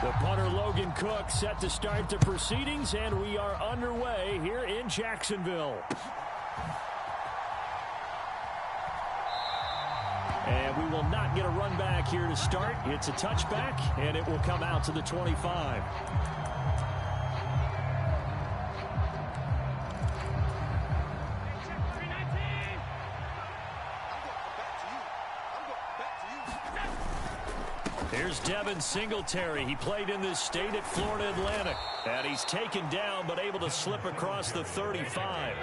The punter Logan Cook set to start the proceedings, and we are underway here in Jacksonville. And we will not get a run back here to start. It's a touchback, and it will come out to the 25. Here's Devin Singletary. He played in this state at Florida Atlantic. And he's taken down but able to slip across the 35.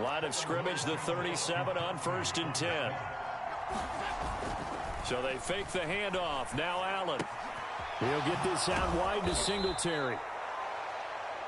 Line of scrimmage, the 37 on 1st and 10. So they fake the handoff. Now Allen. He'll get this out wide to Singletary.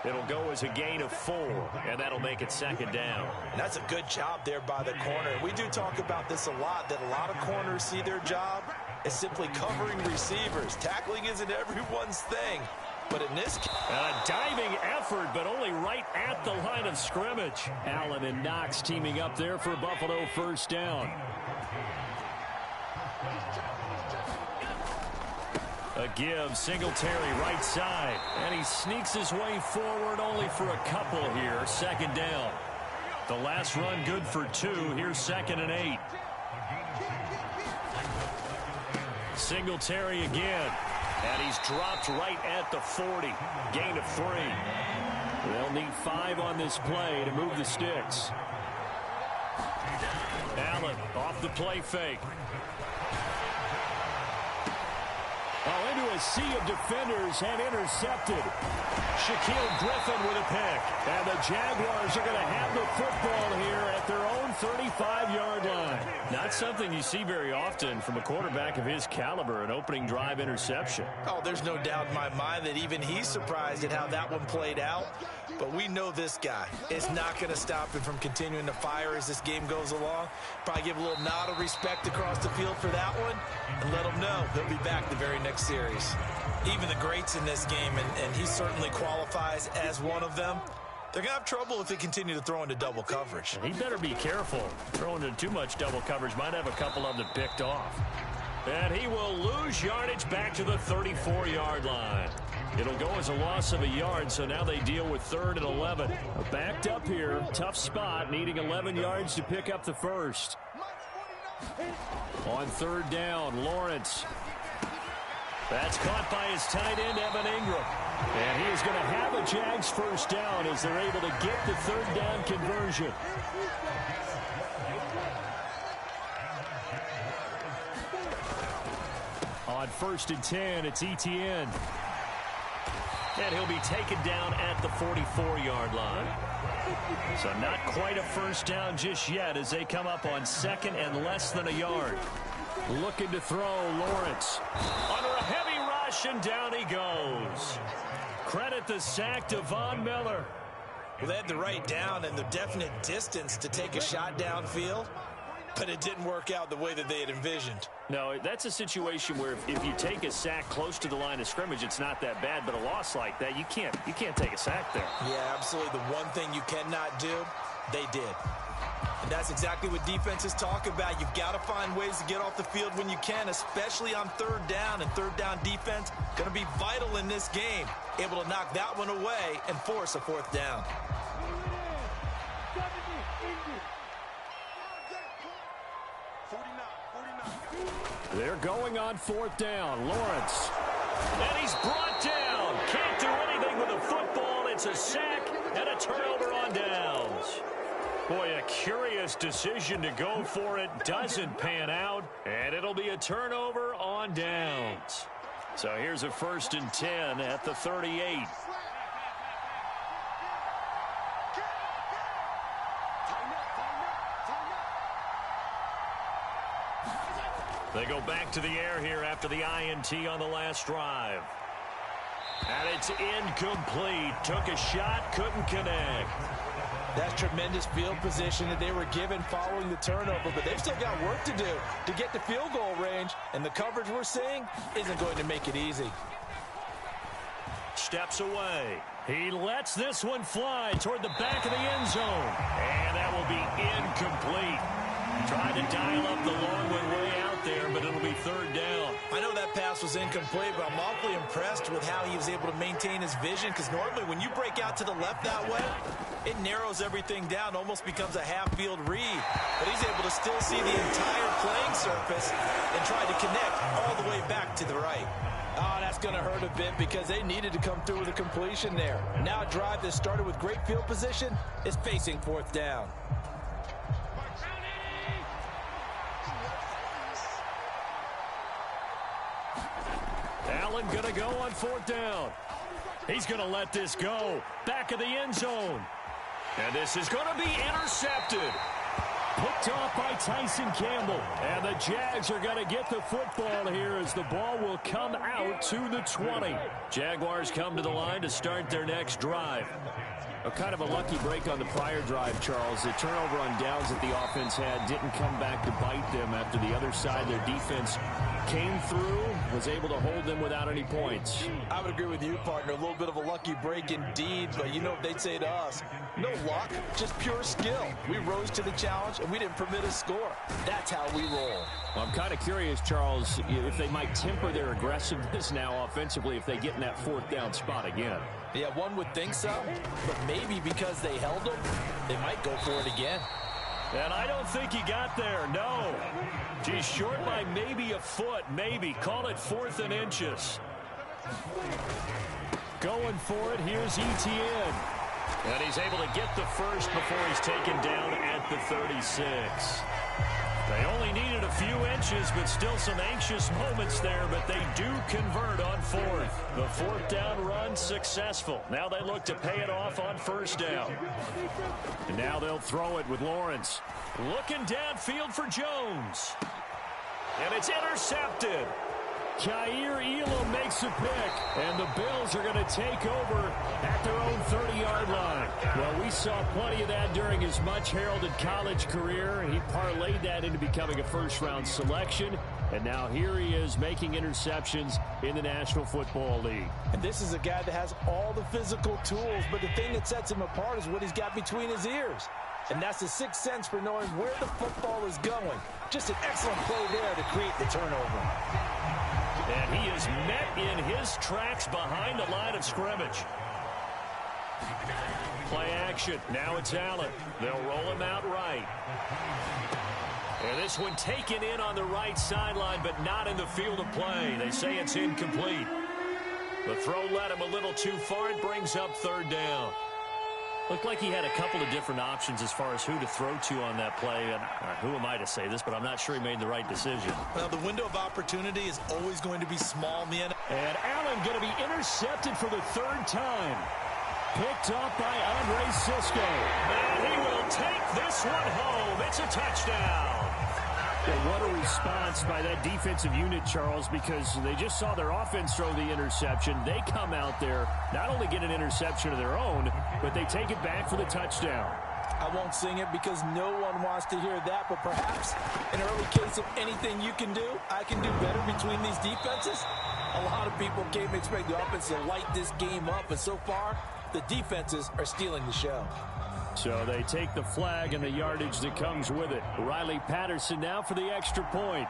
It'll go as a gain of 4, and that'll make it 2nd down. And that's a good job there by the corner. We do talk about this a lot, that a lot of corners see their job as simply covering receivers. Tackling isn't everyone's thing. But in this case, a diving effort, but only right at the line of scrimmage. Allen and Knox teaming up there for Buffalo 1st down. A give, Singletary right side. And he sneaks his way forward only for a couple here. 2nd down. The last run good for 2. Here's 2nd and 8. Singletary again. And he's dropped right at the 40. Gain of 3. They'll need 5 on this play to move the sticks. Allen off the play fake. Oh, into a sea of defenders and intercepted. Shaquille Griffin with a pick. And the Jaguars are going to have the football here at their own 35-yard line. Not something you see very often from a quarterback of his caliber, an opening drive interception. Oh, there's no doubt in my mind that even he's surprised at how that one played out. But we know this guy is not going to stop him from continuing to fire as this game goes along. Probably give a little nod of respect across the field for that one and let him know he'll be back the very next series. Even the greats in this game, and he certainly qualifies as one of them, they're going to have trouble if they continue to throw into double coverage. He better be careful. Throwing into too much double coverage might have a couple of them picked off. And he will lose yardage back to the 34-yard line. It'll go as a loss of a yard, so now they deal with 3rd and 11. Backed up here, tough spot, needing 11 yards to pick up the first. On 3rd down, Lawrence. That's caught by his tight end, Evan Ingram. And he is going to have a Jags 1st down as they're able to get the 3rd down conversion. On 1st and 10, it's Etienne. And he'll be taken down at the 44-yard line. So not quite a 1st down just yet as they come up on 2nd and less than a yard. Looking to throw, Lawrence. Under a heavy rush, and down he goes. Credit the sack to Von Miller. Well, they had the right down and the definite distance to take a shot downfield, but it didn't work out the way that they had envisioned. No, that's a situation where if you take a sack close to the line of scrimmage, it's not that bad, but a loss like that, you can't take a sack there. Yeah, absolutely. The one thing you cannot do, they did. And that's exactly what defenses talk about. You've got to find ways to get off the field when you can, especially on 3rd down. And 3rd down defense going to be vital in this game. Able to knock that one away and force a 4th down. They're going on 4th down. Lawrence. And he's brought down. Can't do anything with the football. It's a sack and a turnover on downs. Boy, a curious decision to go for it. Doesn't pan out. And it'll be a turnover on downs. So here's a 1st and 10 at the 38. They go back to the air here after the INT on the last drive. And it's incomplete. Took a shot, couldn't connect. That's tremendous field position that they were given following the turnover, but they've still got work to do to get to field goal range, and the coverage we're seeing isn't going to make it easy. Steps away. He lets this one fly toward the back of the end zone. And that will be incomplete. Tried to dial up the long one way out there, but it'll be 3rd down. I know that pass pass was incomplete, but I'm awfully impressed with how he was able to maintain his vision, because normally when you break out to the left that way, it narrows everything down, almost becomes a half-field read. But he's able to still see the entire playing surface and try to connect all the way back to the right. Oh, that's going to hurt a bit because they needed to come through with a completion there. Now a drive that started with great field position is facing fourth down. Allen going to go on fourth down. He's going to let this go. Back of the end zone. And this is going to be intercepted. Picked off by Tyson Campbell. And the Jags are going to get the football here as the ball will come out to the 20. Jaguars come to the line to start their next drive. A kind of a lucky break on the prior drive, Charles. The turnover on downs that the offense had didn't come back to bite them after the other side. Their defense came through, was able to hold them without any points. I would agree with you, partner. A little bit of a lucky break indeed, but you know what they'd say to us? No luck, just pure skill. We rose to the challenge, and we didn't permit a score. That's how we roll. Well, I'm kind of curious, Charles, if they might temper their aggressiveness now offensively if they get in that fourth down spot again. Yeah, one would think so, but maybe because they held them, they might go for it again. And I don't think he got there, no. He's short by maybe a foot, maybe. Call it 4th and inches. Going for it, here's Etienne. And he's able to get the first before he's taken down at the 36. They only needed a few inches, but still some anxious moments there, but they do convert on fourth. The fourth down run successful. Now they look to pay it off on first down. And now they'll throw it with Lawrence. Looking downfield for Jones. And it's intercepted. Kaiir Elam makes a pick, and the Bills are going to take over at their own 30-yard line. Well, we saw plenty of that during his much-heralded college career. He parlayed that into becoming a first-round selection, and now here he is making interceptions in the National Football League. And this is a guy that has all the physical tools, but the thing that sets him apart is what he's got between his ears. And that's the sixth sense for knowing where the football is going. Just an excellent play there to create the turnover. And he is met in his tracks behind the line of scrimmage. Play action. Now it's Allen. They'll roll him out right. And this one taken in on the right sideline, but not in the field of play. They say it's incomplete. The throw led him a little too far. It brings up third down. Looked like he had a couple of different options as far as who to throw to on that play. And who am I to say this, but I'm not sure he made the right decision. Well, the window of opportunity is always going to be small, man. And Allen going to be intercepted for the third time. Picked off by Andre Cisco. And he will take this one home. It's a touchdown. Yeah, what a response by that defensive unit, Charles, because they just saw their offense throw the interception. They come out there, not only get an interception of their own, but they take it back for the touchdown. I won't sing it because no one wants to hear that, but perhaps an early case of anything you can do, I can do better between these defenses. A lot of people came to expect the offense to light this game up, and so far, the defenses are stealing the show. So they take the flag and the yardage that comes with it. Riley Patterson now for the extra point.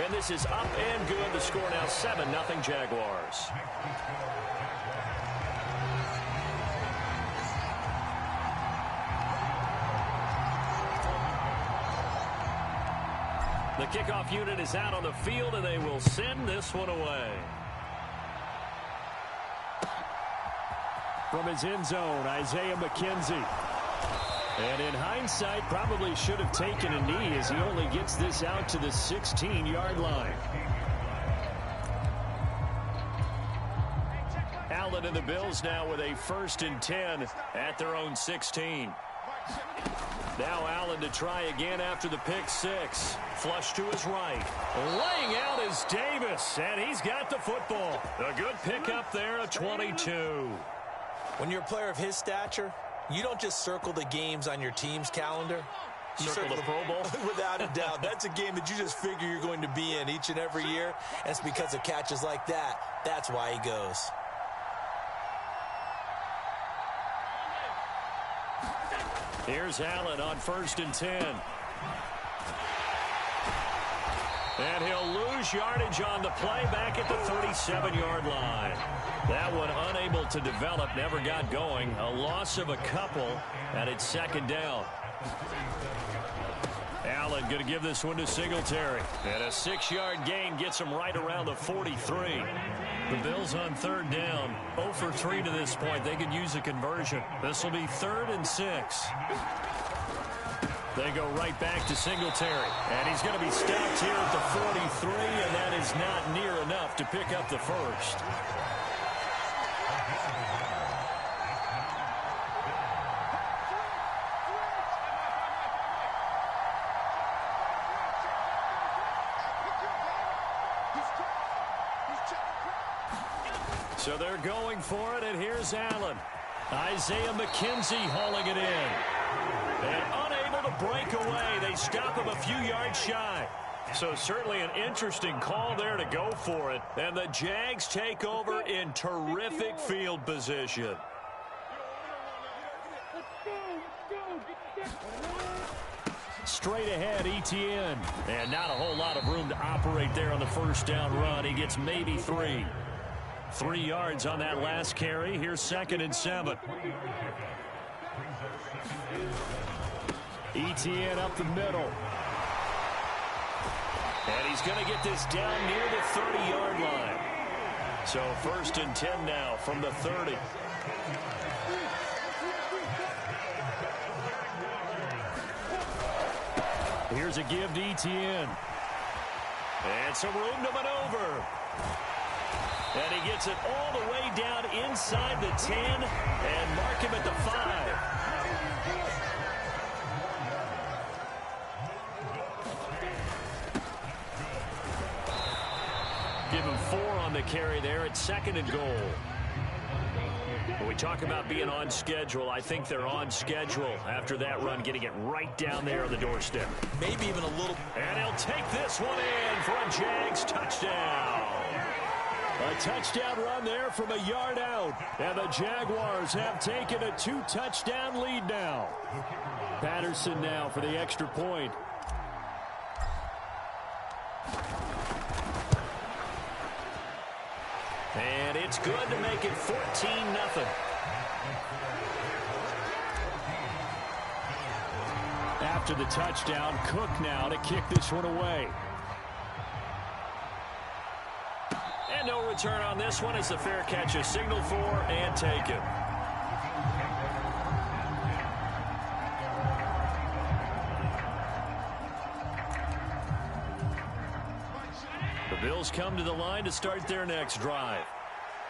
And this is up and good. The score now 7-0 Jaguars. The kickoff unit is out on the field, and they will send this one away. From his end zone, Isaiah McKenzie. And in hindsight, probably should have taken a knee as he only gets this out to the 16-yard line. Allen and the Bills now with a 1st and 10 at their own 16. Now Allen to try again after the pick six. Flush to his right. Laying out is Davis, and he's got the football. A good pickup there, a 22. When you're a player of his stature, you don't just circle the games on your team's calendar. You circle the Pro Bowl? Without a doubt. That's a game that you just figure you're going to be in each and every year. And it's because of catches like that. That's why he goes. Here's Allen on 1st and 10. And he'll lose yardage on the play back at the 37-yard line. That one unable to develop, never got going. A loss of a couple, and it's second down. Allen going to give this one to Singletary. And a 6-yard gain gets him right around the 43. The Bills on third down, 0 for 3 to this point. They could use a conversion. This will be 3rd and 6. They go right back to Singletary. And he's going to be stopped here at the 43, and that is not near enough to pick up the first. So they're going for it, and here's Allen. Isaiah McKenzie hauling it in. And unable to break away. They stop him a few yards shy. So certainly an interesting call there to go for it. And the Jags take over in terrific field position. Straight ahead, Etienne. And not a whole lot of room to operate there on the first down run. He gets maybe 3. 3 yards on that last carry. Here's 2nd and 7. Etienne up the middle. And he's going to get this down near the 30-yard line. So 1st and 10 now from the 30. Here's a give to Etienne. And some room to maneuver. And he gets it all the way down inside the 10 and mark him at the 5. Give him 4 on the carry there at 2nd and goal. When we talk about being on schedule, I think they're on schedule after that run, getting it right down there on the doorstep. Maybe even a little. And he'll take this one in for a Jags touchdown. A touchdown run there from a yard out. And the Jaguars have taken a 2-touchdown lead now. Patterson now for the extra point. And it's good to make it 14-0. After the touchdown, Cook now to kick this one away. And no return on this one as the fair catch is signaled for and taken. The Bills come to the line to start their next drive.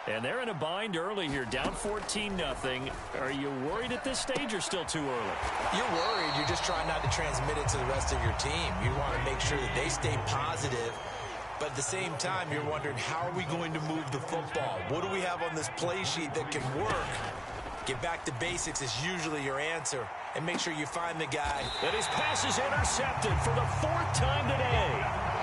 And they're in a bind early here, down 14-0. Are you worried at this stage or still too early? You're worried. You're just trying not to transmit it to the rest of your team. You want to make sure that they stay positive. But at the same time, you're wondering, how are we going to move the football? What do we have on this play sheet that can work? Get back to basics is usually your answer. And make sure you find the guy. And his pass is intercepted for the 4th time today.